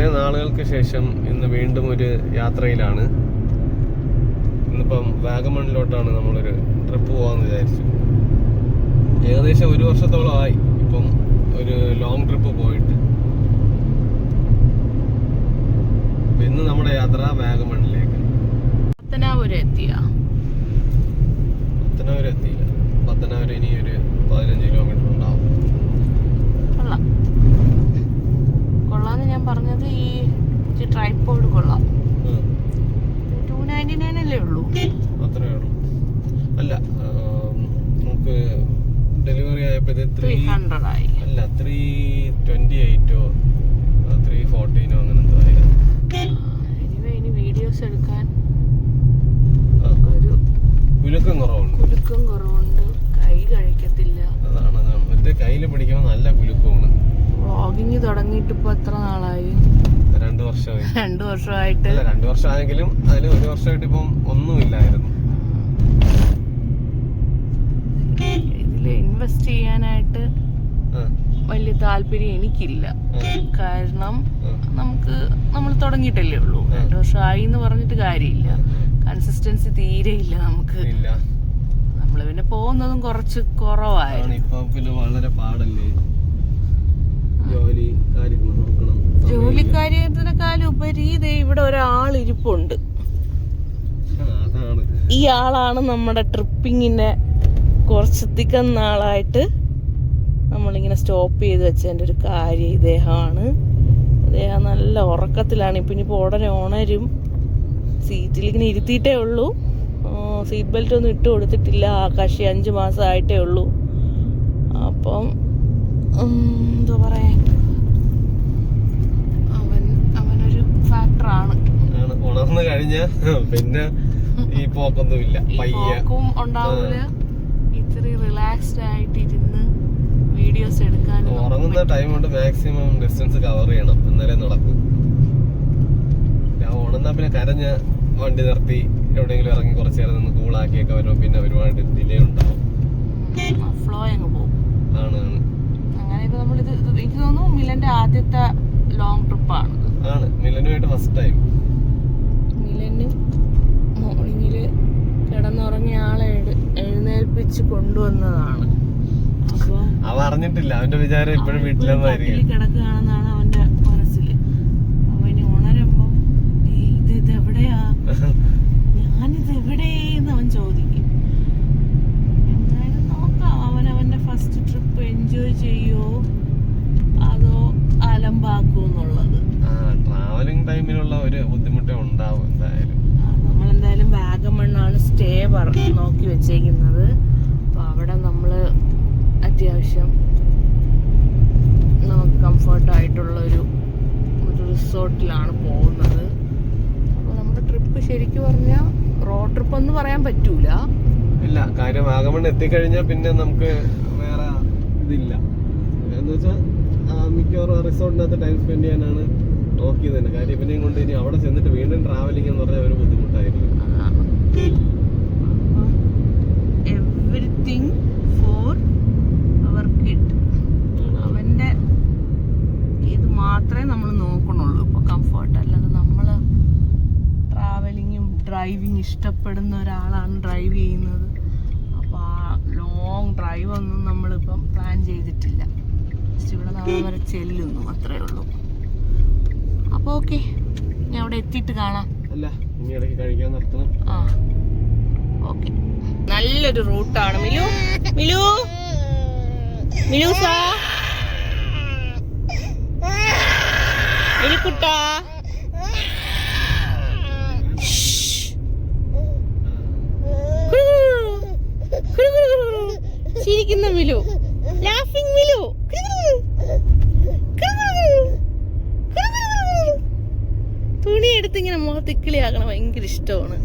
കുറേ നാളുകൾക്ക് ശേഷം ഇന്ന് വീണ്ടും ഒരു യാത്രയിലാണ്. ഇന്നിപ്പം വാഗമണിലോട്ടാണ് നമ്മളൊരു ട്രിപ്പ് പോകാമെന്ന് വിചാരിച്ചു. ഏകദേശം 1 വർഷത്തോളമായി ഇപ്പം ഒരു ലോങ് ട്രിപ്പ് പോയിട്ട്. ഇന്ന് നമ്മുടെ യാത്ര വാഗമണിലേക്ക്. പത്തനാപുരം എത്തിയില്ല. പത്തനാപുരം ഇനി ഒരു 15 കിലോമീറ്റർ ഉണ്ടാവും. കൊള്ളാന്ന് ഞാൻ പറഞ്ഞത് ഈ ട്രൈപോഡ് കൊള്ളാം. 299 അല്ലേ ഉള്ളൂ. അത്രേ ഉള്ളൂ. അല്ല, നമുക്ക് ഡെലിവറി ആയപ്പോ 300 ആയി. അല്ല, 328 314 അങ്ങനെ എന്തോ ആയിരുന്നു. ഇനി വീഡിയോസ് എടുക്കാൻ ഒരു കുലുക്കം കുറവുണ്ട്. കൈ കഴിക്കത്തില്ല. അതാണ് മറ്റേ കയ്യിൽ പിടിക്കുമ്പോൾ നല്ല കുലുക്കമാണ്. വ്ളോഗിങ് തുടങ്ങിയിട്ട് ഇപ്പൊ എത്ര നാളായി? 2 വർഷമായി. 2 വർഷമായിട്ട്. 2 വർഷമായെങ്കിലും അതിൽ 1 വർഷമായിട്ട് ഇപ്പം ഒന്നുമില്ലായിരുന്നു. ഇതില് ഇൻവെസ്റ്റ് ചെയ്യാനായിട്ട് വലിയ താല്പര്യം എനിക്കില്ല. കാരണം നമ്മൾ തുടങ്ങിയിട്ടല്ലേ ഉള്ളൂ. 2 വർഷമായി എന്ന് പറഞ്ഞിട്ട് കാര്യമില്ല. കൺസിസ്റ്റൻസി തീരെ ഇല്ല നമുക്ക്. നമ്മള് പിന്നെ പോകുന്നതും കുറച്ച് കുറവായിരുന്നു. ഇപ്പൊ പിന്നെ വളരെ പാടല്ലേ ജോലി കാര്യത്തിനെക്കാളും ഉപരി ഇവിടെ ഒരാൾ ഇരിപ്പുണ്ട്. ഈ ആളാണ് നമ്മുടെ ട്രിപ്പിങ്ങിന്റെ കുറച്ചധികം നാളായിട്ട് നമ്മളിങ്ങനെ സ്റ്റോപ്പ് ചെയ്ത് വെച്ചതിൻ്റെ ഒരു കാര്യം. ഇദ്ദേഹം നല്ല ഉറക്കത്തിലാണ്. ഇപ്പം ഇനിയിപ്പോൾ ഉടനെ ഉണരും. സീറ്റിൽ ഇങ്ങനെ ഇരുത്തിയിട്ടേ ഉള്ളൂ. സീറ്റ് ബെൽറ്റ് ഒന്നും ഇട്ട് കൊടുത്തിട്ടില്ല. ആകാശി 5 മാസമായിട്ടേ ഉള്ളൂ. അപ്പം എന്താ പറയാ, അവനൊരു ഫാക്ടറാണ്. ഉണർന്നു കഴിഞ്ഞ പിന്നെ ഈ പോക്കൊന്നുമില്ല, പോക്കും ഉണ്ടാവില്ല. ഇത്തിരി റിലാക്സ്ഡ് ആയിട്ടിരുന്ന് വീഡിയോസ് എടുക്കാൻ. ഉറങ്ങുന്ന ടൈം കൊണ്ട് മാക്സിമം ഡിസ്റ്റൻസ് കവർ ചെയ്യണം, എന്നാലേ നടക്കും. ഉണർന്നാ പിന്നെ കരഞ്ഞ് വണ്ടി നിർത്തി എവിടെയെങ്കിലും ഇറങ്ങി കുറച്ച് നേരം നിന്ന് കൂളാക്കിയൊക്കെ വരുമ്പോൾ പിന്നെ ഒരുപാട് ഡിലേ ഉണ്ടാവും. ഫ്ലോ അങ്ങ് പോകും. ആണ്. അങ്ങനെ ഇപ്പൊ നമ്മളിത് എനിക്ക് തോന്നുന്നു മിലന്റെ ആദ്യത്തെ ലോങ് ട്രിപ്പാണ്. മിലനുമായിട്ട് ഫസ്റ്റ് ടൈം. മിലന് മോർണിംഗില് കിടന്നുറങ്ങിയ ആളെ എഴുന്നേൽപ്പിച്ച് കൊണ്ടുവന്നതാണ്. അപ്പൊ അവ അറിഞ്ഞിട്ടില്ല. അവന്റെ വിചാരം ഇപ്പോഴും വീട്ടിലെന്നായിരിക്കും. കിടക്കുകയാണെന്നാണ് അവന്റെ മനസ്സില്. അവന് ഉണരുമ്പോ ഇതെവിടെയാ, ഞാനിത് എവിടെയെന്ന് അവൻ ചോദിക്കും. എന്തായാലും നോക്കാം, അവന്റെ ഫസ്റ്റ് ട്രിപ്പ് എൻജോയ് ചെയ്യോ അതോ അലമ്പാക്കുമെന്നുള്ളത്. ട്രാവലിംഗ് ടൈമിലുള്ള ഒരു ബുദ്ധിമുട്ടേ ഉണ്ടാവും എന്തായാലും. നമ്മളെന്തായാലും വാഗമണ്ണാണ് സ്റ്റേ നോക്കി വെച്ചേക്കുന്നത്. അപ്പോൾ അവിടെ നമ്മൾ അത്യാവശ്യം നമുക്ക് കംഫർട്ടായിട്ടുള്ളൊരു റിസോർട്ടിലാണ് പോകുന്നത്. അപ്പോൾ നമ്മുടെ ട്രിപ്പ് ശരിക്കും പറഞ്ഞാൽ റോഡ് ട്രിപ്പ് എന്ന് പറയാൻ പറ്റൂല. ഇല്ല, കാര്യം വാഗമൺ എത്തിക്കഴിഞ്ഞാൽ പിന്നെ നമുക്ക് വേറെ ഇതില്ല. എന്ന് വെച്ചാൽ മിക്കവാറും റിസോർട്ടിനകത്ത് ടൈം സ്പെൻഡ് ചെയ്യാനാണ് നോക്കിയത് തന്നെ. കാര്യം ഇവനെയും കൊണ്ട് ഇനി അവിടെ ചെന്നിട്ട് വീണ്ടും ട്രാവലിംഗ് എന്ന് പറഞ്ഞാൽ ഒരു ബുദ്ധിമുട്ടായിരുന്നു. Everything four our kid. അവന്റെ ഇത് മാത്രമേ നമ്മൾ നോക്കണുള്ളൂ ഇപ്പോൾ, കംഫർട്ട്. അല്ലാതെ നമ്മൾ ട്രാവലിങ്ങും ഡ്രൈവിങ് ഇഷ്ടപ്പെടുന്ന ഒരാളാണ് ഡ്രൈവ് ചെയ്യുന്നത്. അപ്പോൾ ആ ലോങ് ഡ്രൈവ് ഒന്നും നമ്മളിപ്പം പ്ലാൻ ചെയ്തിട്ടില്ല. ഇവിടെ നമ്മൾ വരെ ചെല്ലുന്നു, അത്രേ ഉള്ളൂ. അപ്പോൾ ഓക്കെ, ഞാൻ അവിടെ എത്തിയിട്ട് കാണാം. അല്ല, ഇനി ഇടയ്ക്ക് കഴിക്കാൻ നിർത്തണം. ഓക്കെ. നല്ലൊരു റൂട്ടാണ്. മിലുസാ മിലുക്കുട്ടാ, ചിരിക്കുന്ന മിലു, ലാഫിംഗ് മിലു. തുണി എടുത്ത് ഇങ്ങനെ മുഖത്തിക്കിളിയാക്കണം, ഭയങ്കര ഇഷ്ടമാണ്.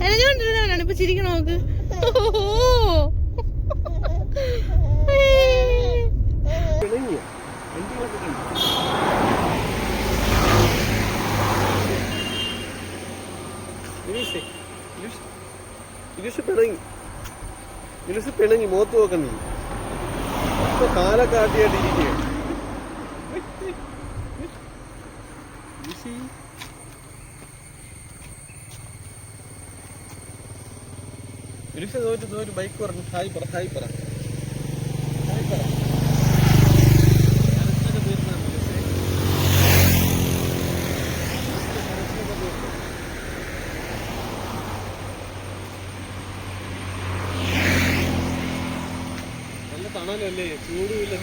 അനഞ്ഞോണ്ടിരുന്നവനാണ് ഇപ്പൊ ചിരിക്കണ നോക്ക്. പിണങ്ങി മുഖത്ത് നോക്കണ്ടേ, കാലൊക്കെ ആട്ടിയായിട്ടിരിക്കുക. ഒരു ബൈക്ക് പറഞ്ഞു ഹായ് പറ ഹായ് പറ ഹായ് പറ. നല്ല തണലല്ലേ, ചൂടുമില്ല.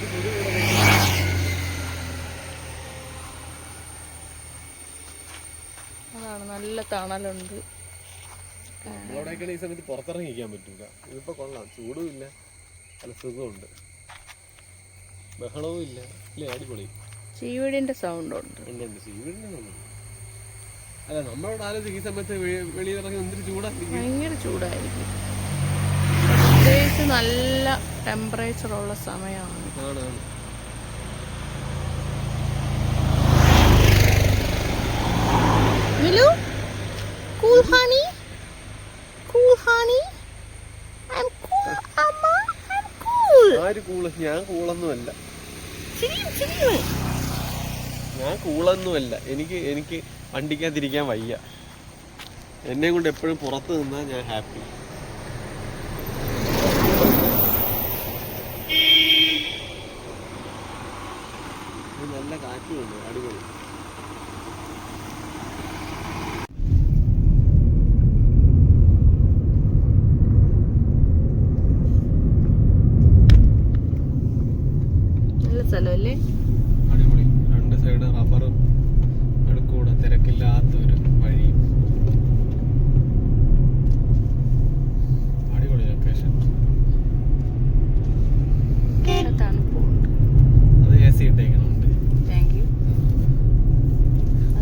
അതാണ്, നല്ല തണലുണ്ട്. നമ്മളവിടെയൊക്കെ ഈ സമയത്ത് പുറത്തിറങ്ങിക്കാൻ പറ്റൂല. ഇതിപ്പോ കൊള്ളാം, ചൂടുമില്ല, നല്ല സുഖമുണ്ട്, ബഹളവും ഇല്ല അല്ലേ, അടിപൊളി. ചീവീടിന്റെ സൗണ്ട് ഉണ്ട്. ചീവീടിന്റെ സൗണ്ട്. അല്ല, നമ്മളോട് ആലോചിക്കും ഈ സമയത്ത് വെളിയിലിറങ്ങി എന്തൊരു ചൂടായിരിക്കും. ഭയങ്കര ചൂടായിരിക്കും. പ്രത്യേകിച്ച് നല്ല ടെമ്പറേച്ചർ ഉള്ള സമയമാണ്. Milu, cool honey, cool honey, I'm cool, Amma, I'm cool. ആര് കൂള്? ഞാൻ കൂളൊന്നുമല്ല. ചിരിയും. ഞാൻ കൂളൊന്നുമല്ല. എനിക്ക് വണ്ടിക്കകത്തിരിക്കാൻ വയ്യ. എന്നെ കൊണ്ട് എപ്പോഴും പുറത്ത് നിന്നാ ഞാൻ ഹാപ്പി. നല്ല കാറ്റുമുണ്ട്, അടിപൊളി. നല്ല സ്ഥലമല്ലേ, അടിപൊളി. രണ്ട് സൈഡ് റബ്ബറും അടുക്കൂടെ, തിരക്കില്ലാത്തൊരു വഴിയും. അടിപൊളി ലൊക്കേഷൻ. തണുപ്പുണ്ട്. അത് AC ഇട്ടേക്കണുണ്ട്. Thank you.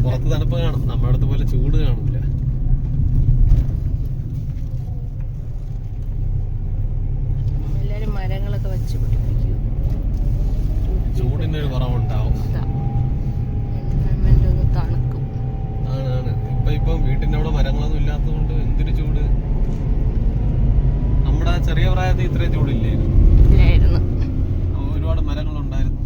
പുറത്ത് തണുപ്പ് കാണും, നമ്മുടെ അടുത്ത് പോലെ ചൂട് കാണൂല. എല്ലാരും മരങ്ങളൊക്കെ വെച്ച് പിടിപ്പിക്കും, ചൂടിനൊരു കുറവുണ്ടാവും. എൻവയൺമെന്റ് ഒന്ന് തണുക്കും. ആണ്. ഇപ്പം വീട്ടിന്റെ അവിടെ മരങ്ങളൊന്നും ഇല്ലാത്തതുകൊണ്ട് എന്തൊരു ചൂട്. നമ്മുടെ ചെറിയ പ്രായത്തിൽ ഇത്രയും ചൂടില്ലായിരുന്നു. ഒരുപാട് മരങ്ങളുണ്ടായിരുന്നു.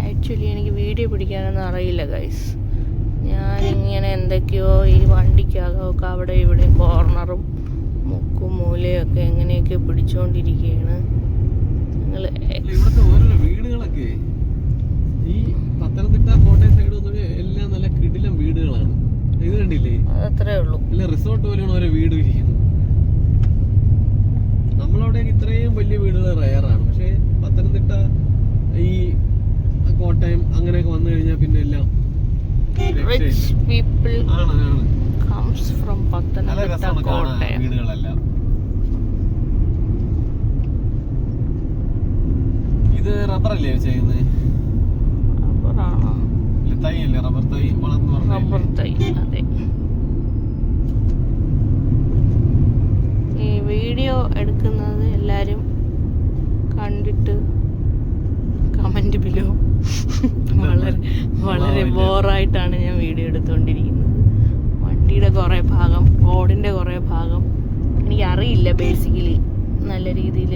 ആക്ച്വലി എനിക്ക് വീഡിയോ പിടിക്കാനൊന്നും അറിയില്ല ഗൈസ്. ഞാനിങ്ങനെ എന്തൊക്കെയോ ഈ വണ്ടിക്കകമൊക്കെ അവിടെ ഇവിടെ കോർണറും മുക്കും മൂലയും ഒക്കെ എങ്ങനെയൊക്കെ പിടിച്ചോണ്ടിരിക്കുകയാണ്. ഇവിടുത്തെ ഓരോ വീടുകളൊക്കെ ഈ പത്തനംതിട്ട കോട്ടയം സൈഡ് വന്നൊക്കെ എല്ലാം നല്ല കിടിലം വീടുകളാണ്. ഇത് കണ്ടില്ലേ, അത്രേ ഉള്ളൂ. അല്ല, റിസോർട്ട് പോലെയാണ് ഓരോ വീട് ഇരിക്കുന്നത്. നമ്മളവിടെയൊക്കെ ഇത്രയും വലിയ വീടുകൾ റയറാണ്. പക്ഷെ പത്തനംതിട്ട, ഈ കോട്ടയം അങ്ങനെയൊക്കെ വന്നു കഴിഞ്ഞാൽ പിന്നെ എല്ലാം Rich people ആണ്. comes from Pathanamthitta Kottayam. വീടുകളെല്ലാം ഇത് റബ്ബറല്ലേ ചെയ്യുന്നത്? റബ്ബറാണോ? തൈ അല്ലേ, റബ്ബർ തൈ വളർന്നു റബ്ബർ തൈ, അതെ. ഈ വീഡിയോ എടുക്കുന്നത് എല്ലാരും കണ്ടിട്ട് കമന്റ് ബിലോ. വളരെ ബോറായിട്ടാണ് ഞാൻ വീഡിയോ എടുത്തുകൊണ്ടിരിക്കുന്നത്. വണ്ടിയുടെ കുറേ ഭാഗം, റോഡിന്റെ കുറേ ഭാഗം എനിക്ക് അറിയില്ല ബേസിക്കലി നല്ല രീതിയിൽ.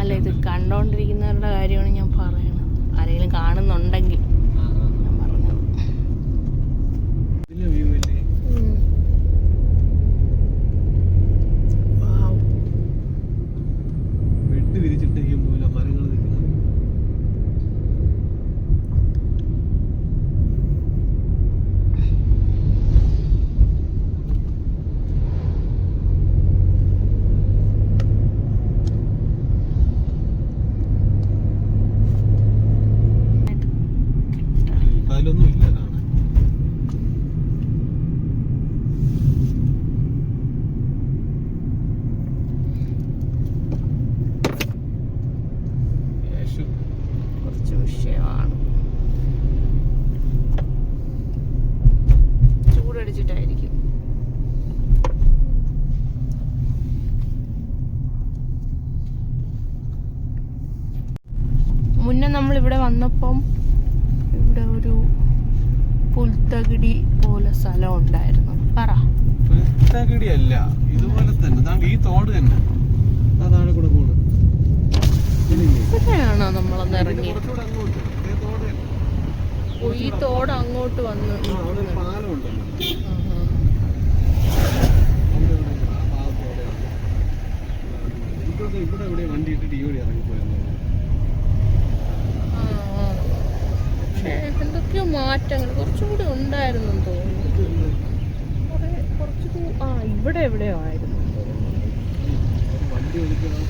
അല്ല, ഇത് കണ്ടോണ്ടിരിക്കുന്നവരുടെ കാര്യമാണ് ഞാൻ പറയണത്. ആരെങ്കിലും കാണുന്നുണ്ടെങ്കിൽ ഞാൻ പറഞ്ഞത്. അതിലൊന്നും ഇല്ല കാണാൻ. കുറച്ച് വിഷയമാണ്, ചൂടടിച്ചിട്ടായിരിക്കും. മുന്നേ നമ്മളിവിടെ വന്നപ്പം ഇവിടെ ഒരു പുൽത്തകിടി പോലെ സ്ഥലം ഉണ്ടായിരുന്നു. പറ. പുൽത്തകിടി അല്ല, ഇതുപോലെ തന്നെ. ഈ തോട് തന്നെ അതാണ് കൂടെ പോകുന്നത്. നിന്നാ നമ്മളൊന്ന് ഇറങ്ങി. കുറച്ചുകൂടെ അങ്ങോട്ട് ഓ, ഈ തോട് അങ്ങോട്ട് വന്ന് അവിടെ ഒരു പാലം ഉണ്ടല്ലോ. എനിക്കൊക്കെ ഇവിടെ എവിടെ വണ്ടി ഇട്ടിട്ട് ഈ വഴി ഇറങ്ങിപ്പോയെന്ന് പക്ഷേ എന്തൊക്കെയോ മാറ്റങ്ങൾ കുറച്ചും കൂടി ഉണ്ടായിരുന്നു തോന്നുന്നു. കുറച്ച് ഇവിടെ എവിടെയോ ആയിരുന്നു വണ്ടി ഓടിക്കണം.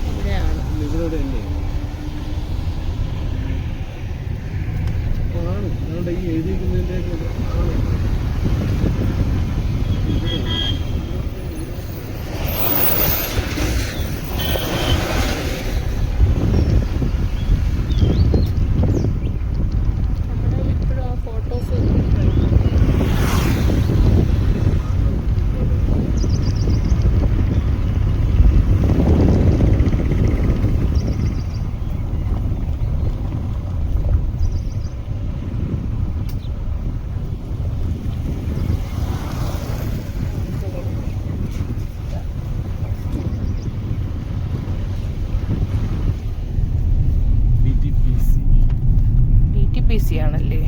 ഇവിടെയാണ്. ഇവിടെ തന്നെ ആണ്. അതുകൊണ്ട് ഈ എഴുതിക്കുന്നതിൻ്റെ ആണ്. ആണല്ലേ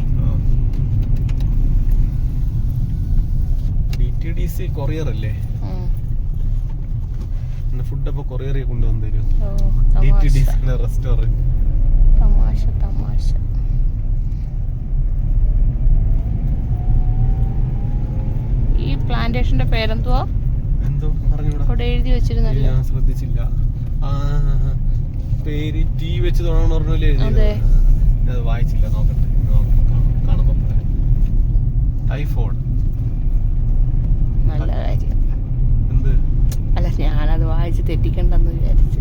DTDC കൊറിയർ അല്ലേ? ഫുഡൊക്കെ കൊറിയറിൽ കൊണ്ടുവന്നു തരും. DTDC restaurant. തമാശ തമാശ. ഈ പ്ലാന്റേഷന്റെ പേരെന്തുവാ? എന്തോ പറഞ്ഞൂടാ. അവിടെ എഴുതി വെച്ചിരുന്നല്ലോ. ഞാൻ ശ്രദ്ധിച്ചില്ല. പേര് ടീ വെച്ച് തുടങ്ങണം പറഞ്ഞല്ലേ? അതെ, അത് വായിച്ചില്ല. നോക്കട്ടെ, കാണുമ്പോ ടൈഫോയിഡ്. നല്ല കാര്യം. എന്ത്? അല്ല, ഞാനത് വായിച്ച് തെറ്റിക്കണ്ടെന്ന് വിചാരിച്ചു.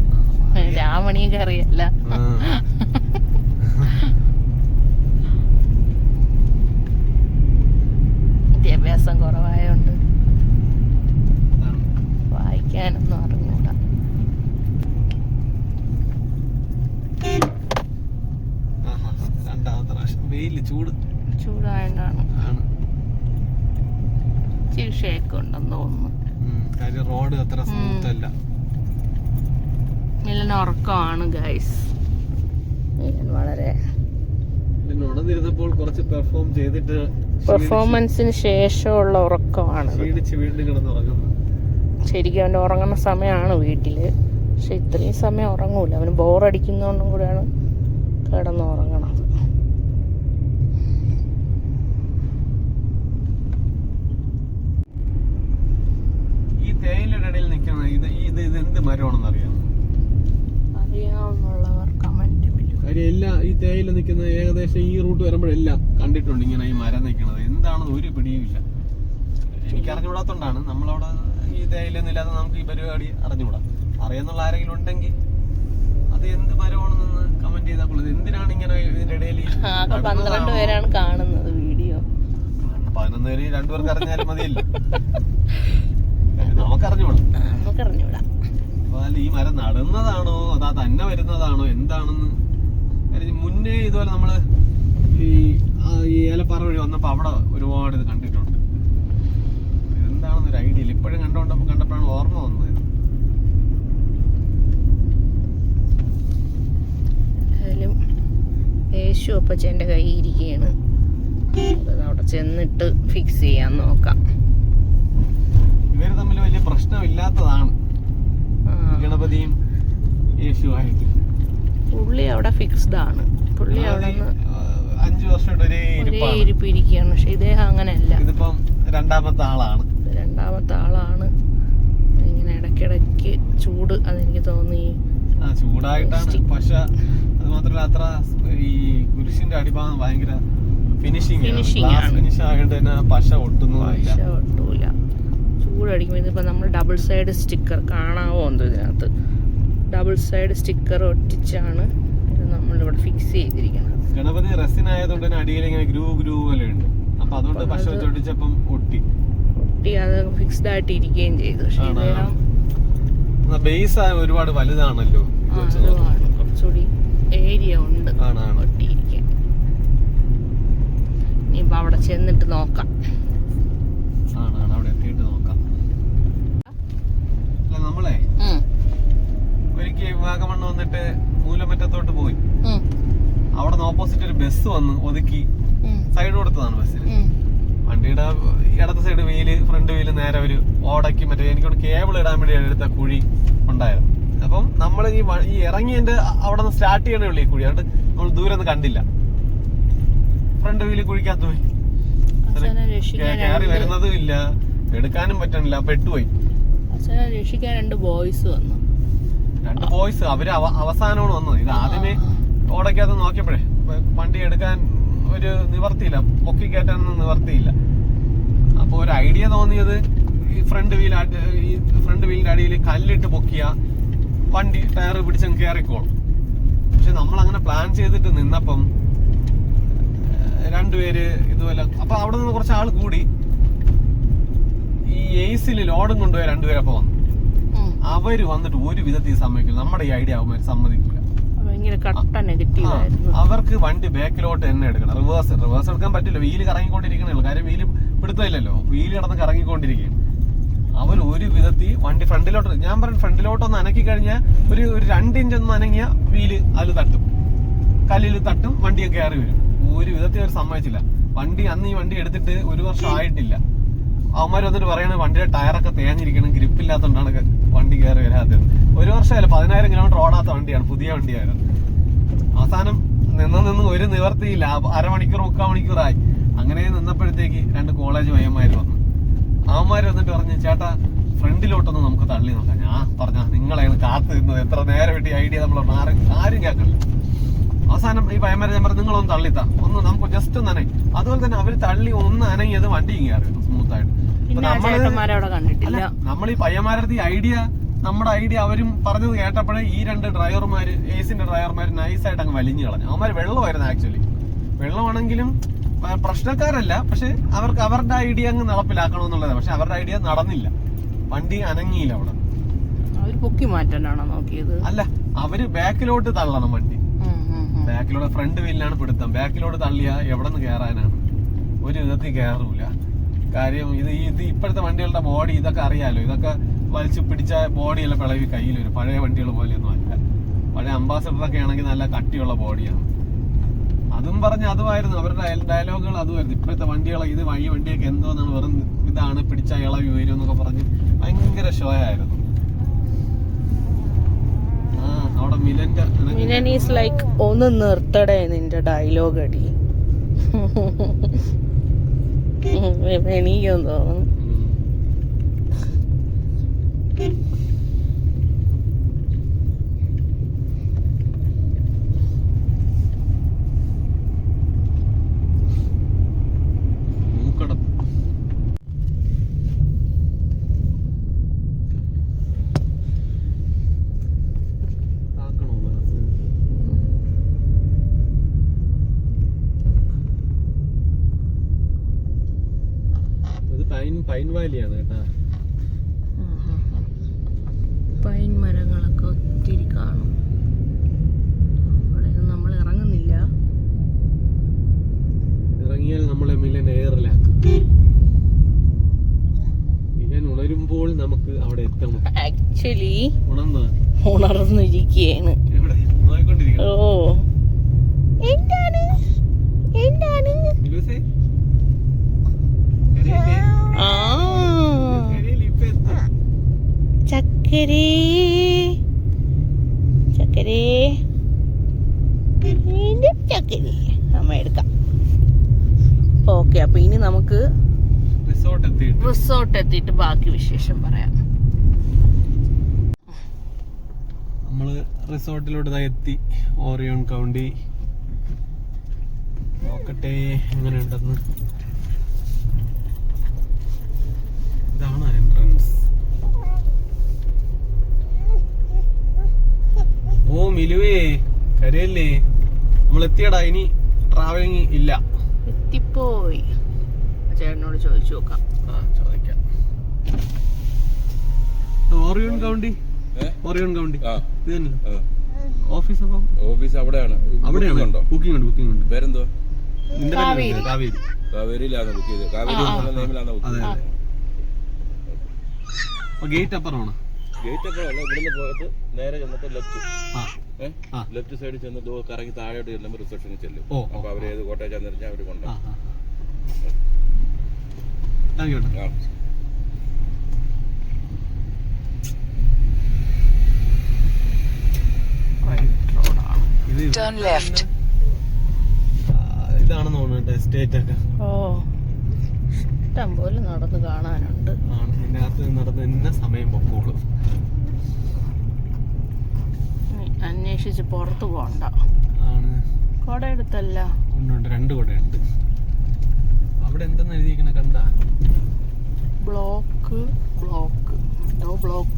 രാമണിയൊക്കെ അറിയല്ല. വിദ്യാഭ്യാസം കുറവായോണ്ട് വായിക്കാനൊന്നും അറിഞ്ഞൂടാ. രണ്ടാമത്തെ പ്രാവശ്യം വെയില് ചൂടായോണ്ടാണ്. ഇച്ചിരി ഷേക്ക് ഉണ്ടെന്ന് തോന്നുന്നു. കാര്യം റോഡ് അത്ര സ്മൂത്ത് അല്ല. മിലൻ ഉറക്കമാണ് ഗൈസ്. മിലൻ വളരെ ഉണർന്നിരുന്നപ്പോൾ കുറച്ച് പെർഫോം ചെയ്തിട്ട് പെർഫോമൻസിന് ശേഷമുള്ള ഉറക്കമാണ്. വീണ്ടും കിടന്നുറങ്ങുന്നു. ശരിക്കും അവൻ്റെ ഉറങ്ങുന്ന സമയമാണ് വീട്ടില്. പക്ഷെ ഇത്രയും സമയം ഉറങ്ങൂല. അവന് ബോറടിക്കുന്നതുകൊണ്ടും കൂടെയാണ് കിടന്നുറങ്ങണത്. ഈ തേയിലയുടെ ഇടയിൽ നിൽക്കുന്ന ഇത് എന്ത് മരമാണെന്ന് അറിയാവുന്നവർ കമന്റ് ചെയ്യൂ. കാര്യം എല്ലാം ഈ തേയില നിൽക്കുന്ന ഏകദേശം ഈ റൂട്ട് വരുമ്പോഴെല്ലാം കണ്ടിട്ടുണ്ട് ഇങ്ങനെ ഈ മരം നിൽക്കുന്നത്. എന്താണെന്ന് ഒരു പിടിയുമില്ല. എനിക്ക് അറിഞ്ഞുകൂടാത്തോണ്ടാണ്. നമ്മളവിടെ ഈ തേയില ഇല്ലാതെ നമുക്ക് ഈ പരിപാടി അറിഞ്ഞുകൂടാ. അറിയാന്നുള്ള ആരെങ്കിലും ഉണ്ടെങ്കിൽ അത് എന്ത് മരമാണെന്ന് കമന്റ് ചെയ്താൽ കൊള്ളു. എന്തിനാണ് ഇങ്ങനെ ഇതിന്റെ ഇടയിൽ? 12 പേരാണ് കാണുന്നത് വീഡിയോ. 11 പേര് 2 പേർക്ക് അറിഞ്ഞാലും മതിയല്ലോ. നമുക്കറിഞ്ഞൂടാ. അപ്പൊ ഈ മരം നടുന്നതാണോ അതാ തന്നെ വരുന്നതാണോ എന്താണെന്ന് മുന്നേ ഇതുപോലെ നമ്മള് ഈ ഏലപ്പാറ വഴി വന്നപ്പോ അവിടെ ഒരുപാട് ഇത് കണ്ടിട്ടുണ്ട്. എന്താണെന്നൊരു ഐഡിയ ഇല്ല. ഇപ്പോഴും കണ്ടപ്പോഴാണ് ഓർമ്മ വന്നത്. എന്തായാലും യേശു അപ്പച്ചൻ്റെ കയ്യിൽ ഇരിക്കുകയാണ്. അവിടെ ചെന്നിട്ട് ഫിക്സ് ചെയ്യാൻ നോക്കാം. ഇവര് തമ്മിൽ വലിയ പ്രശ്നമില്ലാത്തതാണ്, ഗണപതിയും യേശുവായിട്ട്. പുള്ളി അവിടെ ഫിക്സ്ഡ് ആണ്. പുള്ളി അവിടെ 5 വർഷമായിട്ട് ഒരേ ഇരിപ്പ് ഇരിക്കുകയാണ്. പക്ഷെ ഇദ്ദേഹം അങ്ങനെയല്ല. ഇതിപ്പം രണ്ടാമത്തെ ആളാണ്. ഇങ്ങനെ ഇടയ്ക്കിടയ്ക്ക് ചൂട്, അതെനിക്ക് തോന്നി ചൂടായിട്ടാണ്. പക്ഷെ അത് മാത്രമല്ല, അത്ര ഈ കുരിശിന്റെ അടിഭാഗം ഭയങ്കര ഫിനിഷിംഗ് ആയതുകൊണ്ട് തന്നെ പശ ഒട്ടൂല. ചൂടടിക്കുമ്പോൾ ഇതിപ്പോൾ നമ്മൾ ഡബിൾ സൈഡ് സ്റ്റിക്കർ കാണാവോ എന്തോ, ഇതിനകത്ത് ഡബിൾ സൈഡ് സ്റ്റിക്കർ ഒട്ടിച്ചാണ് ഇത് നമ്മളിവിടെ ഫിക്സ് ചെയ്തിരിക്കുന്നത്. ഗണപതി റെസിൻ ആയതുകൊണ്ട് തന്നെ അടിയിൽ ഇങ്ങനെ ഗ്രൂ പോലെ ഉണ്ട്. അപ്പൊ അതുകൊണ്ട് പശ വെച്ചൊട്ടിച്ചപ്പം ഒട്ടി അത് ഫിക്സ്ഡ് ആയിട്ട് ഇരിക്കുകയും ചെയ്തു. ബേസ് ഒരുപാട് വലുതാണല്ലോ, കുറച്ചുകൂടി ഏരിയ ഉണ്ട് ഒട്ടിയിരിക്കാൻ. ഇനിയിപ്പോൾ അവിടെ ചെന്നിട്ട് നോക്കാം. ആണ് അവിടെ എത്തിയിട്ട് നോക്കാം. അല്ല നമ്മളെ ഒരിക്കൽ വാഗമണ്ണ് വന്നിട്ട് മൂലമറ്റത്തോട്ട് പോയി. അവിടെ നിന്ന് ഓപ്പോസിറ്റ് ഒരു ബസ് വന്ന് ഒതുക്കി സൈഡ് കൊടുത്തതാണ് ബസ്സിന്. വണ്ടിയുടെ ഇടത്തെ സൈഡ് വീല് ഫ്രണ്ട് വീല് നേരെ ഒരു ഓടയ്ക്ക് മറ്റേ എനിക്കോട് കേബിൾ ഇടാൻ വേണ്ടി എടുത്ത കുഴി ഉണ്ടായിരുന്നു. അപ്പം നമ്മൾ ഈ ഇറങ്ങിയതിന്റെ അവിടെ നിന്ന് സ്റ്റാർട്ട് ചെയ്യണേ ഉള്ളൂ ഈ കുഴി. അതുകൊണ്ട് നമ്മൾ ദൂരെ ഒന്നും കണ്ടില്ല. ഫ്രണ്ട് വീല് കുഴിക്കകത്ത് പോയി കയറി വരുന്നതും ഇല്ല, എടുക്കാനും പറ്റണില്ല, പെട്ടുപോയി. രക്ഷിക്കാൻ 2 ബോയ്സ് വന്നു. 2 ബോയ്സ് അവര് അവസാനമാണ് വന്നത്. ഇത് ആദ്യമേ ഓടയ്ക്കകത്ത് നോക്കിയപ്പോഴേ വണ്ടി എടുക്കാൻ ഒരു നിവർത്തിയില്ല, പൊക്കി കയറ്റാനൊന്നും നിവർത്തിയില്ല. അപ്പൊ ഒരു ഐഡിയ തോന്നിയത് ഈ ഫ്രണ്ട് വീലിന്റെ അടിയിൽ കല്ലിട്ട് പൊക്കിയ വണ്ടി ടയർ പിടിച്ചങ്ങ് കയറിക്കോളും. പക്ഷെ നമ്മൾ അങ്ങനെ പ്ലാൻ ചെയ്തിട്ട് നിന്നപ്പം 2 പേര് ഇതുപോലെ. അപ്പൊ അവിടെ നിന്ന് കുറച്ച് ആൾ കൂടി ഈ എയ്സിൽ ലോഡും കൊണ്ടുപോയ 2 പേരപ്പോ വന്നു. അവര് വന്നിട്ട് ഒരു വിധത്തിൽ സമ്മതിക്കില്ല. നമ്മുടെ ഈ ഐഡിയ അവന്മാർ സമ്മതിക്കില്ല. അവർക്ക് വണ്ടി ബാക്കിലോട്ട് തന്നെ എടുക്കണം. റിവേഴ്സ് എടുക്കാൻ പറ്റില്ല. വീല് കറങ്ങിക്കൊണ്ടിരിക്കണേ ഉള്ളൂ. കാര്യം വീല് പിടുത്തമില്ലല്ലോ, വീല് കിടന്ന് കറങ്ങിക്കൊണ്ടിരിക്കുകയാണ്. അവർ ഒരു വിധത്തിൽ വണ്ടി ഫ്രണ്ടിലോട്ട്, ഞാൻ പറഞ്ഞു ഫ്രണ്ടിലോട്ടൊന്ന് അനക്കി കഴിഞ്ഞാൽ ഒരു 2 ഇഞ്ച് ഒന്ന് അനങ്ങിയ വീല് അതിൽ തട്ടും, കല്ലിൽ തട്ടും, വണ്ടി കയറി വരും. ഒരു വിധത്തിൽ അവർ സമ്മതിച്ചില്ല. അന്ന് ഈ വണ്ടി എടുത്തിട്ട് 1 വർഷം ആയിട്ടില്ല. അവന്മാർ വന്നിട്ട് പറയണ വണ്ടിയുടെ ടയറൊക്കെ തേഞ്ഞിരിക്കണം, ഗ്രിപ്പില്ലാത്തതുകൊണ്ടാണ് വണ്ടി കയറി വരാത്തത്. 1 വർഷമല്ല, 10,000 കിലോമീറ്റർ ഓടാത്ത വണ്ടിയാണ്, പുതിയ വണ്ടിയായിരുന്നു. അവസാനം നിന്ന് ഒരു നിവർത്തിയില്ല. അരമണിക്കൂർ 3/4 മണിക്കൂറായി. അങ്ങനെ നിന്നപ്പോഴത്തേക്ക് 2 കോളേജ് പയ്യന്മാര് വന്നു. അവന്മാര് വന്നിട്ട് പറഞ്ഞു, ചേട്ടാ ഫ്രണ്ടിലോട്ടൊന്ന് നമുക്ക് തള്ളി നോക്കാം. ഞാൻ പറഞ്ഞ നിങ്ങളാണ് കാത്തു നിന്നത്, എത്ര നേരം വേണ്ടി ഐഡിയ നമ്മൾ ആരും കേൾക്കണില്ല. അവസാനം ഈ പയ്യന്മാരെ ഞാൻ പറഞ്ഞു, നിങ്ങളൊന്ന് തള്ളിത്താ, ഒന്ന് നമുക്ക് ജസ്റ്റ് ഒന്ന് അനങ്ങി. അതുപോലെ തന്നെ അവര് തള്ളി ഒന്ന് അനങ്ങിയത് വണ്ടി കയറിയിരുന്നു സ്മൂത്തായിട്ട്. നമ്മൾ ഈ പയ്യന്മാരുടെ ഐഡിയ, നമ്മുടെ ഐഡിയ അവരും പറഞ്ഞത് കേട്ടപ്പോഴേ ഈ 2 ഡ്രൈവർമാര്, എയ്സിന്റെ ഡ്രൈവർമാര് നൈസായിട്ട് അങ്ങ് വലിഞ്ഞു കളഞ്ഞു. അവന്മാര് വെള്ളമായിരുന്നു. ആക്ച്വലി വെള്ളമാണെങ്കിലും പ്രശ്നക്കാരല്ല, പക്ഷെ അവർക്ക് അവരുടെ ഐഡിയ അങ്ങ് നടപ്പിലാക്കണമെന്നുള്ളത്. പക്ഷെ അവരുടെ ഐഡിയ നടന്നില്ല, വണ്ടി അനങ്ങിയില്ല. അവിടെ പൊക്കി മാറ്റാനാണോ നോക്കിയത്? അല്ല, അവര് ബാക്കിലോട്ട് തള്ളണം വണ്ടി. ബാക്കിലോട്ട് ഫ്രണ്ട് വീലിലാണ് പിടുത്തം. ബാക്കിലോട്ട് തള്ളിയ എവിടെ നിന്ന് കയറാനാണ്? ഒരു വിധത്തിൽ കയറൂല. കാര്യം ഇത് ഇപ്പോഴത്തെ വണ്ടികളുടെ ബോഡി ഇതൊക്കെ അറിയാലോ. ഇതൊക്കെ വലിച്ചു പിടിച്ച ബോഡിയെല്ലാം പിളവി കയ്യിൽ വരും. പഴയ വണ്ടികൾ പോലെയൊന്നും അല്ല. പഴയ അംബാസഡറൊക്കെ ആണെങ്കിൽ നല്ല കട്ടിയുള്ള ബോഡിയാണ്. അതും പറഞ്ഞ് അതുമായിരുന്നു അവരുടെ ഡയലോഗുകൾ, അതുമായിരുന്നു. ഇപ്പോഴത്തെ വണ്ടികളെ ഈ വണ്ടിയൊക്കെ എന്തോന്നാണ്, വെറും ഇതാണ്, പിടിച്ച ഇളവി വരും എന്നൊക്കെ പറഞ്ഞ് ഭയങ്കര ഷോ ആയിരുന്നു. അവിടെ മിലൻ ഈസ് ലൈക്ക് ഒന്ന് നിർത്തടേ നിന്റെ ഡയലോഗ് അടി. എനിക്കും തോന്നുന്നു. പൈൻ വാലിയാണ് കേട്ടാ. പൈൻ മരങ്ങളൊക്കെ ഒത്തിരി കാണും. അവിടെ നമ്മൾ ഇറങ്ങുന്നില്ല. ഇറങ്ങിയാൽ നമ്മളെ മിലൻ എയറിലാക്കും. മിലൻ ഉണരുമ്പോൾ നമുക്ക് അവിടെ എത്തണം. ആക്ച്വലി ഉണർന്നിരിക്കുകയാണ്. ഓ എന്താണ് എന്താണ് ചക്കരേ ചക്കരേ ചക്കരേ അമ്മ എടുക്കാം. ഓക്കെ, അപ്പൊ ഇനി നമുക്ക് റിസോർട്ട് എത്തിയിട്ട് ബാക്കി വിശേഷം പറയാം. നമ്മള് റിസോർട്ടിലോട്ട് എത്തി. Orion county. നോക്കട്ടെ എങ്ങനെ ഉണ്ടെന്ന്. ഇതാണ് എൻട്രൻസ്. ഓ മിലുവേ, കരയല്ലേ, നമ്മൾ എത്തിയടാ. ഇനി ട്രാവലിംഗ് ഇല്ല. എത്തിപ്പോയി. ചേട്ടനോട് ചോദിച്ചു നോക്കാം. ചോദിക്കാം. ഓറിയോൺ കൗണ്ടി, ഓറിയോൺ കൗണ്ടി ഇത് തന്നെ ഓഫീസ്. അപ്പം ഓഫീസ് അവിടെയാണ്. അവിടെയാണ്. ബുക്കിംഗ് ഉണ്ട്. പേരെന്തോ? നിന്റെ പേര് കാവേരി. കാവേരിയിലാണ് ബുക്ക് ചെയ്തത്. കാവേരി നെയിമിലാണ് ബുക്ക് ചെയ്തത്. ഗേറ്റ് അപ്പുറമാണ്. ഗേറ്റ് അപ്പുറമല്ല, ഇവിടുന്ന് പോയിട്ട് നേരെ ചെന്നിട്ട് ലെഫ്റ്റ് സൈഡിൽ ചെന്ന് കറങ്ങി താഴോട്ട് ചെല്ലുമ്പോൾ റിസപ്ഷനിൽ ചെല്ലും. അപ്പൊ അവര് ഏത് കോട്ടേജ് ചെന്നിട്ട് അവര് കൊണ്ടുപോകും. ഇതാണെന്ന് തോന്നുന്നു എസ്റ്റേറ്റ് ഒക്കെ. ഇഷ്ടം പോലെ നടന്ന് കാണാനുണ്ട്. ഇതിനകത്ത് നടന്ന് തന്നെ സമയം പൊക്കോളൂ. അന്വേഷിച്ച് പുറത്ത് പോണ്ട. കുട എടുത്തല്ല, ഉണ്ട് 2 കുടയുണ്ട്. അവിടെ എന്തെന്ന് എഴുതിയിരിക്കണ കണ്ട? ബ്ലോക്ക്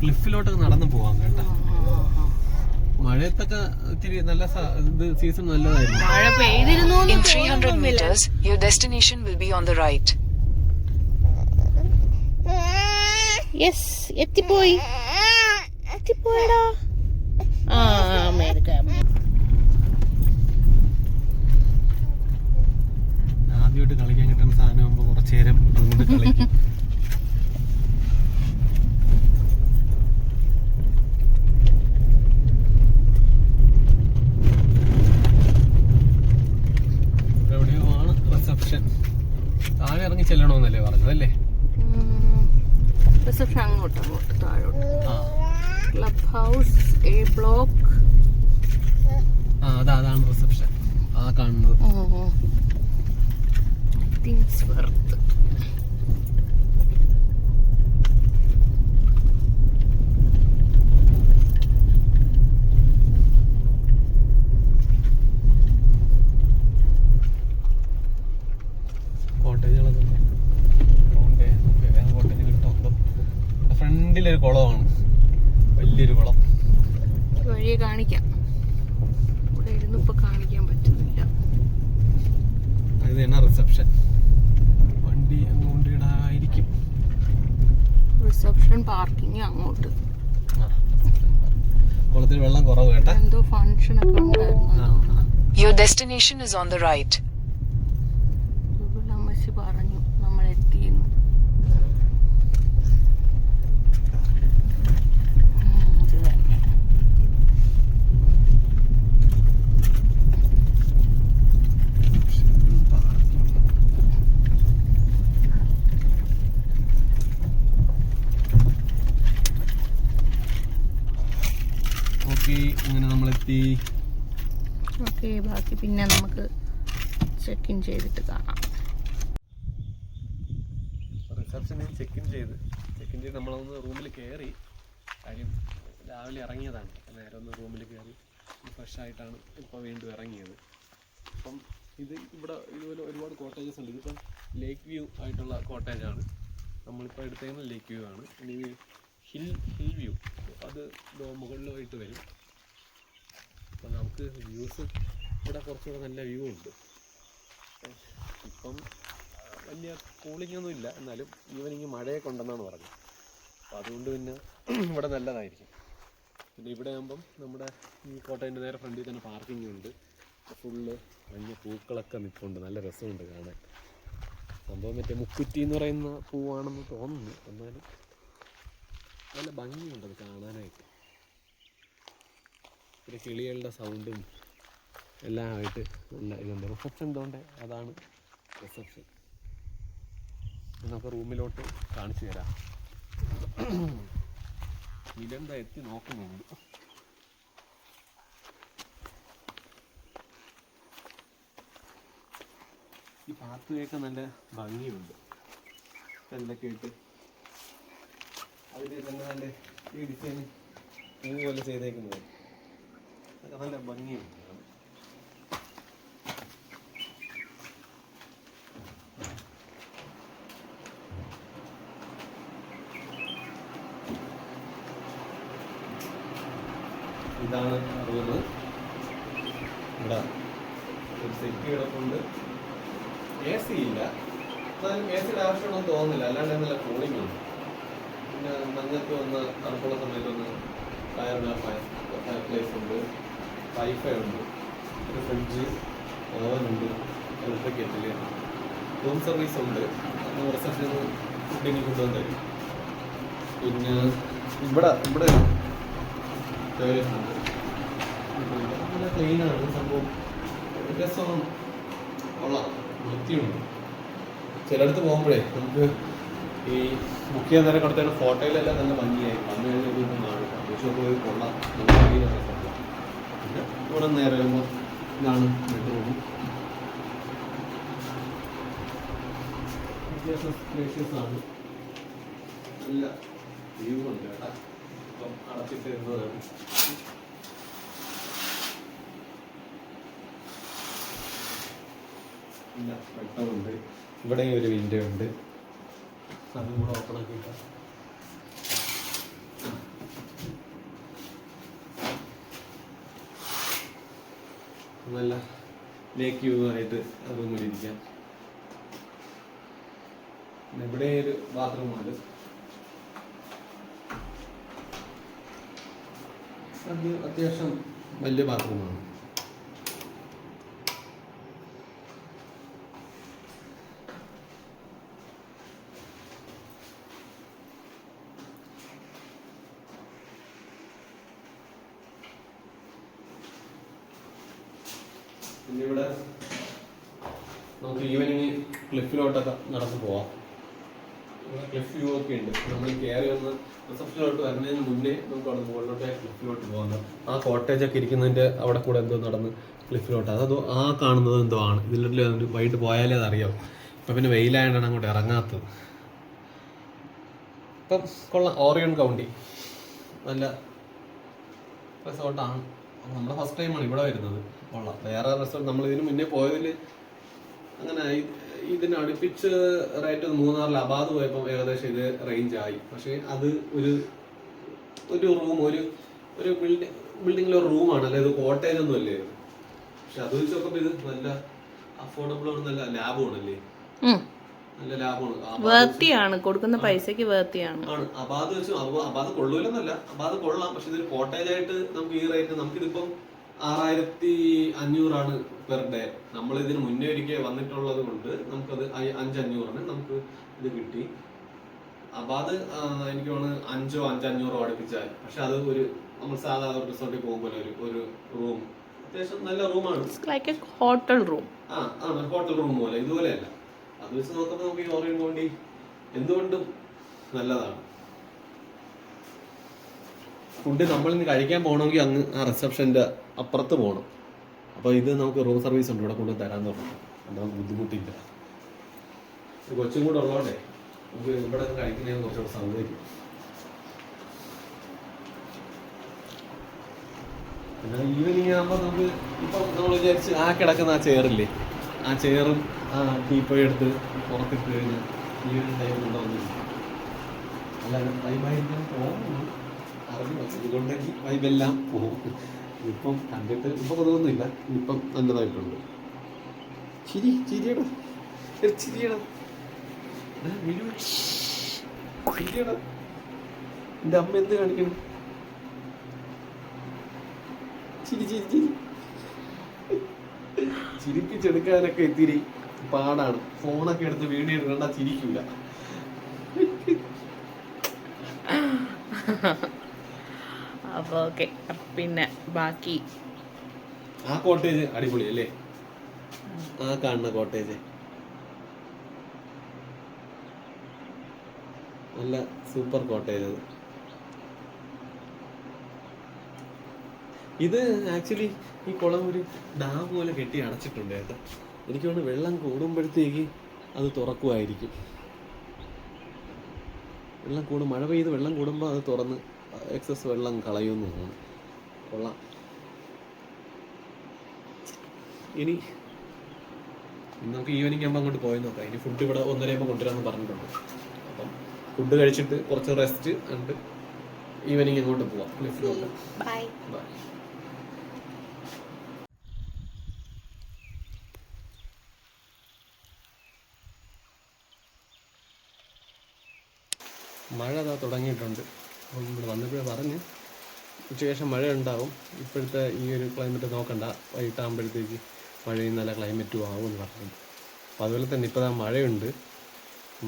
ക്ലിഫിലോട്ടൊക്കെ നടന്നു പോവാൻ കേട്ടാ. മഴയത്തൊക്കെ ഇത്തിരി നല്ല ഇത് സീസൺ നല്ലതായിരുന്നു. മഴ പെയ്തിരുന്നു. In 300 meters, your destination will be on the right. Yes, എത്തിപ്പോയടാ. ആദ്യമായിട്ട് കളിക്കാൻ കിട്ടുന്ന സാധനമാകുമ്പോ കുറച്ചു നേരം അങ്ങോട്ട് കളിക്കും. എവിടെയോ ആണ് റിസപ്ഷൻ. താഴെ ഇറങ്ങി ചെല്ലണമെന്നല്ലേ പറഞ്ഞതല്ലേ? റിസപ്ഷൻ അങ്ങോട്ട് താഴോട്ട്. Club house A block. അതാണ് റിസപ്ഷൻ. കാണുന്നത് കോട്ടേജുകളൊക്കെ. കോട്ടേജ് കിട്ടുമ്പോൾ ഫ്രണ്ടിലൊരു കുളമാണ്, വലിയൊരു കുളം. വഴിയെ കാണിക്കാം. ഇവിടെ ഇരുന്ന് ഇപ്പൊ കാണിക്കാൻ പറ്റുന്നില്ല. ഇത് തന്നെ റിസപ്ഷൻ. വണ്ടി അങ്ങ് കൊണ്ടിടായിരിക്കും. റിസപ്ഷൻ പാർക്കിംഗ് അങ്ങോട്ട്. കുളത്തിൽ വെള്ളം കുറവ് കേട്ടാ. എന്തോ ഫംഗ്ഷൻ ഒക്കെ ഉണ്ടായിരുന്നു. Your destination is on the right. അമ്മച്ചി പറഞ്ഞു നമ്മൾ എത്തിയെന്ന്. അങ്ങനെ നമ്മളെത്തി. ഓക്കെ, ബാക്കി പിന്നെ നമുക്ക് ചെക്ക് ഇൻ ചെയ്തിട്ട് കാണാം. റിസപ്ഷനിൽ ചെക്ക് ഇൻ ചെയ്ത് നമ്മളൊന്ന് റൂമിൽ കയറി. കാര്യം രാവിലെ ഇറങ്ങിയതാണ്. നേരെ ഒന്ന് റൂമിൽ കയറി ഫ്രഷ് ആയിട്ടാണ് ഇപ്പോൾ വീണ്ടും ഇറങ്ങിയത്. അപ്പം ഇവിടെ ഇതുപോലെ ഒരുപാട് കോട്ടേജസ് ഉണ്ട്. ഇതിപ്പം ലേക്ക് വ്യൂ ആയിട്ടുള്ള കോട്ടേജാണ് നമ്മളിപ്പോൾ എടുത്തേക്കുന്നത്. ലേക്ക് വ്യൂ ആണ്. ഇനി ഹിൽ വ്യൂ അത് മുകളിലായിട്ട് വരും. അപ്പം നമുക്ക് വ്യൂസ് ഇവിടെ കുറച്ചുകൂടെ നല്ല വ്യൂ ഉണ്ട്. ഇപ്പം വലിയ കൂളിംഗ് ഒന്നും ഇല്ല, എന്നാലും ഈവനിങ് മഴയൊക്കെ ഉണ്ടെന്നാണ് പറഞ്ഞത്. അപ്പോൾ അതുകൊണ്ട് പിന്നെ ഇവിടെ നല്ലതായിരിക്കും. പിന്നെ ഇവിടെ ആകുമ്പം നമ്മുടെ ഈ കോട്ടേൻ്റെ നേരെ ഫ്രണ്ടിൽ തന്നെ പാർക്കിംഗ് ഉണ്ട്. ഫുള്ള് മഞ്ഞ പൂക്കളൊക്കെ നിൽപ്പുണ്ട്. നല്ല രസമുണ്ട് കാണാൻ. സംഭവം മറ്റേ മുക്കുറ്റി എന്ന് പറയുന്ന പൂവാണെന്ന് തോന്നുന്നു, എന്നാലും നല്ല ഭംഗിയുണ്ടത് കാണാനായിട്ട്. പിന്നെ കിളികളുടെ സൗണ്ടും എല്ലാം ആയിട്ട് നല്ല ഇതുണ്ട്. റിസപ്ഷൻ എന്തുകൊണ്ട് അതാണ് റിസപ്ഷൻ. നമുക്ക് റൂമിലോട്ട് കാണിച്ചു തരാം. ഇതെന്താ എത്തി നോക്കുന്നുണ്ട്. ഈ പാത്തുവയൊക്കെ നല്ല ഭംഗിയുണ്ട്. ടെല്ലൊക്കെ ഇട്ട് അതിൽ തന്നെ നല്ല ഈ ഡിസൈൻ പൂ പോലെ ചെയ്തേക്കുന്നത് അതൊക്കെ നല്ല ഭംഗിയുണ്ട്. ഇതാണ് റൂമ്. ഇവിടെ ഒരു സെറ്റ് കിടപ്പുണ്ട്. എ സി ഇല്ല, എന്നാലും എ സിയുടെ ആവശ്യമുണ്ടെന്ന് തോന്നുന്നില്ല. അല്ലാണ്ട് നല്ല കൂളിംഗ് ഉണ്ട്. പിന്നെ മഞ്ഞത്ത് വന്ന തണുപ്പുള്ള സമയത്ത് വന്ന് ഫയർ പ്ലേസ് ഉണ്ട്, വൈഫൈ ഉണ്ട്, ഒരു ഫ്രിഡ്ജ്, ഓവൻ ഉണ്ട്, ഇലക്ട്രിക് കെറ്റിൽ, റൂം സർവീസ് ഉണ്ട്, റിസപ്ഷനിൽ ഫുഡിന് കൊണ്ടുവന്ന് തരും. പിന്നെ ഇവിടെ ടോയ്ലറ്റ് ഉണ്ട്, നല്ല ക്ലീനാണ് സംഭവം, രസമാണ്, കൊള്ളാം, വൃത്തിയുണ്ട്. ചിലയിടത്ത് പോകുമ്പോഴേ നമുക്ക് ഈ ബുക്ക് ചെയ്യാൻ നേരം കൊടുത്തേണ്ട ഫോട്ടോയിലെല്ലാം നല്ല ഭംഗിയായി വന്നു കഴിഞ്ഞാൽ ഇതൊന്നും കാണില്ല. പക്ഷെ പോയി കൊള്ളാം, നല്ല ക്ലീനാണ് സംഭവം. പിന്നെ ഇവിടെ നേരെ വരുമ്പോൾ ഇതാണ് ബെഡ്റൂം. അത്യാവശ്യം സ്പേഷ്യസ് ആണ്, നല്ല വ്യൂ ഉണ്ട് കേട്ടാ. ഇപ്പം അടച്ചിട്ട് ഇരുന്നതാണ്. ഇല്ല, വെട്ടമുണ്ട്. ഇവിടെ ഒരു വിൻഡോ ഉണ്ട്, അതും കൂടെ ഓപ്പൺ ആക്കിയിട്ടാണ്. നല്ല ലേക്ക് വ്യൂ ആയിട്ട് റൂമിലിരിക്കാം. ഇവിടെ ഒരു ബാത്റൂമുണ്ട്, അത് അത്യാവശ്യം വലിയ ബാത്റൂമാണ്. പിന്നെ ഇവിടെ നമുക്ക് ഈവനിങ് ക്ലിഫിലോട്ടൊക്കെ നടന്നു പോവാം. ഇവിടെ ക്ലിഫ് വ്യൂ ഒക്കെ ഉണ്ട്. നമ്മൾ കയറി വന്ന് റിസപ്ഷനിലോട്ട് വരുന്നതിന് മുന്നേ നമുക്ക് അവിടെ മുകളിലോട്ട് ക്ലിഫിലോട്ട് പോകുന്നത്. ആ കോട്ടേജ് ഒക്കെ ഇരിക്കുന്നതിൻ്റെ അവിടെ കൂടെ എന്തോ നടന്ന് ക്ലിഫിലോട്ട്, അതോ ആ കാണുന്നത് എന്തോ ആണ്. ഇതിൽ വൈകിട്ട് പോയാലേ അതറിയാവും. ഇപ്പം പിന്നെ വെയിലായതാണ് അങ്ങോട്ട് ഇറങ്ങാത്തത്. ഇപ്പം കൊള്ളാം. ഓറിയൻ കൗണ്ടി നല്ല റിസോർട്ടാണ്. നമ്മുടെ ഫസ്റ്റ് ടൈമാണ് ഇവിടെ വരുന്നത്. കൊള്ളാം. വേറെ റിസോർട്ട് നമ്മൾ ഇതിന് മുന്നേ പോയതിൽ അങ്ങനെ ഇതിന് അടുപ്പിച്ച് റേറ്റ് മൂന്നാറിൽ അബാദ് പോയപ്പോൾ ഏകദേശം ഇത് റേഞ്ച് ആയി. പക്ഷേ അത് ഒരു റൂം ഒരു ബിൽഡിങ്ങിലെ ഒരു റൂമാണ്, അല്ലെ ഇത് കോട്ടേജ് ഒന്നും അല്ലേ. പക്ഷെ അത് വെച്ച് നോക്കുമ്പോൾ ഇത് നല്ല അഫോർഡബിൾ ആണ്, നല്ല ലാഭമാണല്ലേ, നല്ല ലാഭമാണ്. വേർത്തിയാണ്, കൊടുക്കുന്ന പൈസക്ക് വേർത്തിയാണ്. ആണ് അബാദ് വെച്ച് അബാദ് കൊള്ളൂലെന്നല്ല, അബാദ് കൊള്ളാം. പക്ഷെ ഇതൊരു കോട്ടേജ് ആയിട്ട് നമുക്ക് ഈ റേറ്റ് നമുക്കിതിപ്പം 6500 പെർ ഡേ. നമ്മൾ ഇതിന് മുന്നേ ഒരിക്കൽ വന്നിട്ടുള്ളത് കൊണ്ട് നമുക്കത് 5,500 നമുക്ക് ഇത് കിട്ടി. അബാദ് എനിക്ക് തോന്നുന്നു 500 അടുപ്പിച്ചാൽ. പക്ഷെ അത് നമ്മൾ സാധാരണ റിസോർട്ടിൽ പോകുമ്പോൾ ഒരു റൂം അത്യാവശ്യം നല്ല റൂമാണ്, ഹോട്ടൽ റൂം. ഹോട്ടൽ റൂം പോലെ, ഇതുപോലെയല്ല. അത് വെച്ച് നോക്കുമ്പോൾ നമുക്ക് ഈ ഓറിയൻ കൗണ്ടി എന്തുകൊണ്ടും നല്ലതാണ്. ഫുഡ് നമ്മളിന്ന് കഴിക്കാൻ പോകണമെങ്കിൽ അങ്ങ് ആ റിസപ്ഷൻ്റെ അപ്പുറത്ത് പോകണം. അപ്പോൾ ഇത് നമുക്ക് റൂം സർവീസ് ഉണ്ട്, ഇവിടെ കൊണ്ട് തരാൻ പറഞ്ഞു. അത് നമുക്ക് ബുദ്ധിമുട്ടില്ല. കൊച്ചും കൂടെ ഉള്ളതുകൊണ്ടേ നമുക്ക് ഇവിടെ കഴിക്കുന്നതിന് കുറച്ചുകൂടെ സൗകര്യം. പിന്നെ ഈവനിങ് ആകുമ്പോൾ നമുക്ക് ഇപ്പം നമ്മൾ വിചാരിച്ച് ആ കിടക്കുന്ന ആ ചെയറില്ലേ, ആ ചെയറും ആ ടീപ്പോയി എടുത്ത് പുറത്തിട്ട് കഴിഞ്ഞാൽ ഈവനിങ് ടൈം കൊണ്ടുവന്നില്ല. അല്ലാതെ വൈബായിരിക്കാൻ പോകുന്നു ഇതുകൊണ്ടെങ്കിൽ വൈബെല്ലാം പോകും. ഇപ്പം കണ്ടിട്ട് ഇപ്പം തോന്നുന്നില്ല, ഇപ്പം നല്ലതായിട്ടുണ്ട്. ചിരിയടാ എൻ്റെ അമ്മ എന്ത് കാണിക്കണം? ചിരിപ്പിച്ചെടുക്കാനൊക്കെ ഇത്തിരി പാടാണ്. ഫോണൊക്കെ എടുത്ത് വീഡിയോ എടുക്കണ്ട, ചിരിക്കില്ല. അപ്പോൾ ഓക്കെ, പിന്നെ ബാക്കി ആ കോട്ടേജ് അടിപൊളി അല്ലേ? ആ കാണുന്ന കോട്ടേജ് നല്ല സൂപ്പർ കോട്ടേജ്. ഇത് ആക്ച്വലി ഈ കുളം ഒരു ഡാം പോലെ കെട്ടി അടച്ചിട്ടുണ്ട് കേട്ടോ. എനിക്ക് തോന്നുന്നു വെള്ളം കൂടുമ്പോഴത്തേക്ക് അത് തുറക്കുമായിരിക്കും. മഴ പെയ്ത് വെള്ളം കൂടുമ്പോൾ അത് തുറന്ന് എക്സസ് വെള്ളം കളയുമെന്ന് തോന്നുന്നു. കൊള്ളാം. ഇനി നമുക്ക് ഈവനിങ് ആകുമ്പോൾ അങ്ങോട്ട് പോയി നോക്കാം. ഇനി ഫുഡ് ഇവിടെ 1:30 കൊണ്ടുവരാമെന്ന് പറഞ്ഞിട്ടുണ്ട്. അപ്പം ഫുഡ് കഴിച്ചിട്ട് കുറച്ച് റെസ്റ്റ് ഉണ്ട്. ഈവനിങ് അങ്ങോട്ട് പോവാം ക്ലിഫിലോട്ട്. ബൈ. മഴ അതാ തുടങ്ങിയിട്ടുണ്ട്. അപ്പം ഇവിടെ വന്നപ്പോഴേ പറഞ്ഞ് ഉച്ചയ്ക്ക് ശേഷം മഴ ഉണ്ടാവും. ഇപ്പോഴത്തെ ഈ ഒരു ക്ലൈമറ്റ് നോക്കണ്ട, വൈകിട്ടാകുമ്പോഴത്തേക്ക് മഴയും നല്ല ക്ലൈമറ്റും ആവുമെന്ന് പറയുന്നത്. അപ്പോൾ അതുപോലെ തന്നെ ഇപ്പോൾ മഴയുണ്ട്.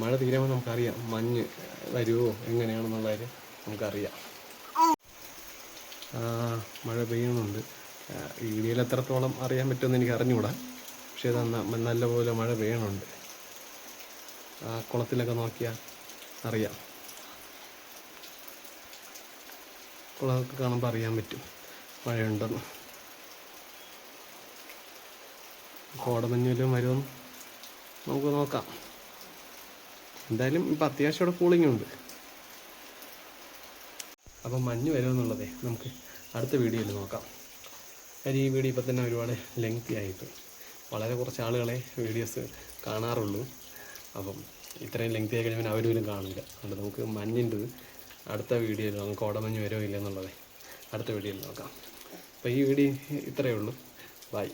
മഴ തീരുമ്പോൾ നമുക്കറിയാം മഞ്ഞ് വരുമോ എങ്ങനെയാണെന്നുള്ള കാര്യം നമുക്കറിയാം. മഴ പെയ്യുന്നുണ്ട്. ഈ വീഡിയോയിൽ എത്രത്തോളം അറിയാൻ പറ്റുമെന്ന് എനിക്ക് അറിഞ്ഞുകൂടാ. പക്ഷേ അത് നല്ലപോലെ മഴ പെയ്യണുണ്ട്. കുളത്തിലൊക്കെ നോക്കിയാൽ അറിയാം. കുളമൊക്കെ കാണുമ്പോൾ അറിയാൻ പറ്റും മഴയുണ്ടെന്ന്. കോടമഞ്ഞിലും വരുമെന്ന് നമുക്ക് നോക്കാം. എന്തായാലും ഇപ്പം അത്യാവശ്യം ഇവിടെ കൂളിംഗ് ഉണ്ട്. അപ്പം മഞ്ഞ് വരുമെന്നുള്ളതേ നമുക്ക് അടുത്ത വീഡിയോയിൽ നോക്കാം. കാര്യം ഈ വീഡിയോ ഇപ്പം തന്നെ ഒരുപാട് ലെങ്തി ആയിപ്പോയി. വളരെ കുറച്ച് ആളുകളെ വീഡിയോസ് കാണാറുള്ളൂ. അപ്പം ഇത്രയും ലെങ്തി ആയി കഴിഞ്ഞാൽ അവരും കാണില്ല. അതുകൊണ്ട് നമുക്ക് മഞ്ഞിൻ്റെ അടുത്ത വീഡിയോയിൽ നമുക്ക് കോടമഞ്ഞ് വരുമോ ഇല്ലെന്നുള്ളത് അടുത്ത വീഡിയോയിൽ നോക്കാം. അപ്പോൾ ഈ വീഡിയോ ഇത്രയേ ഉള്ളൂ. ബൈ.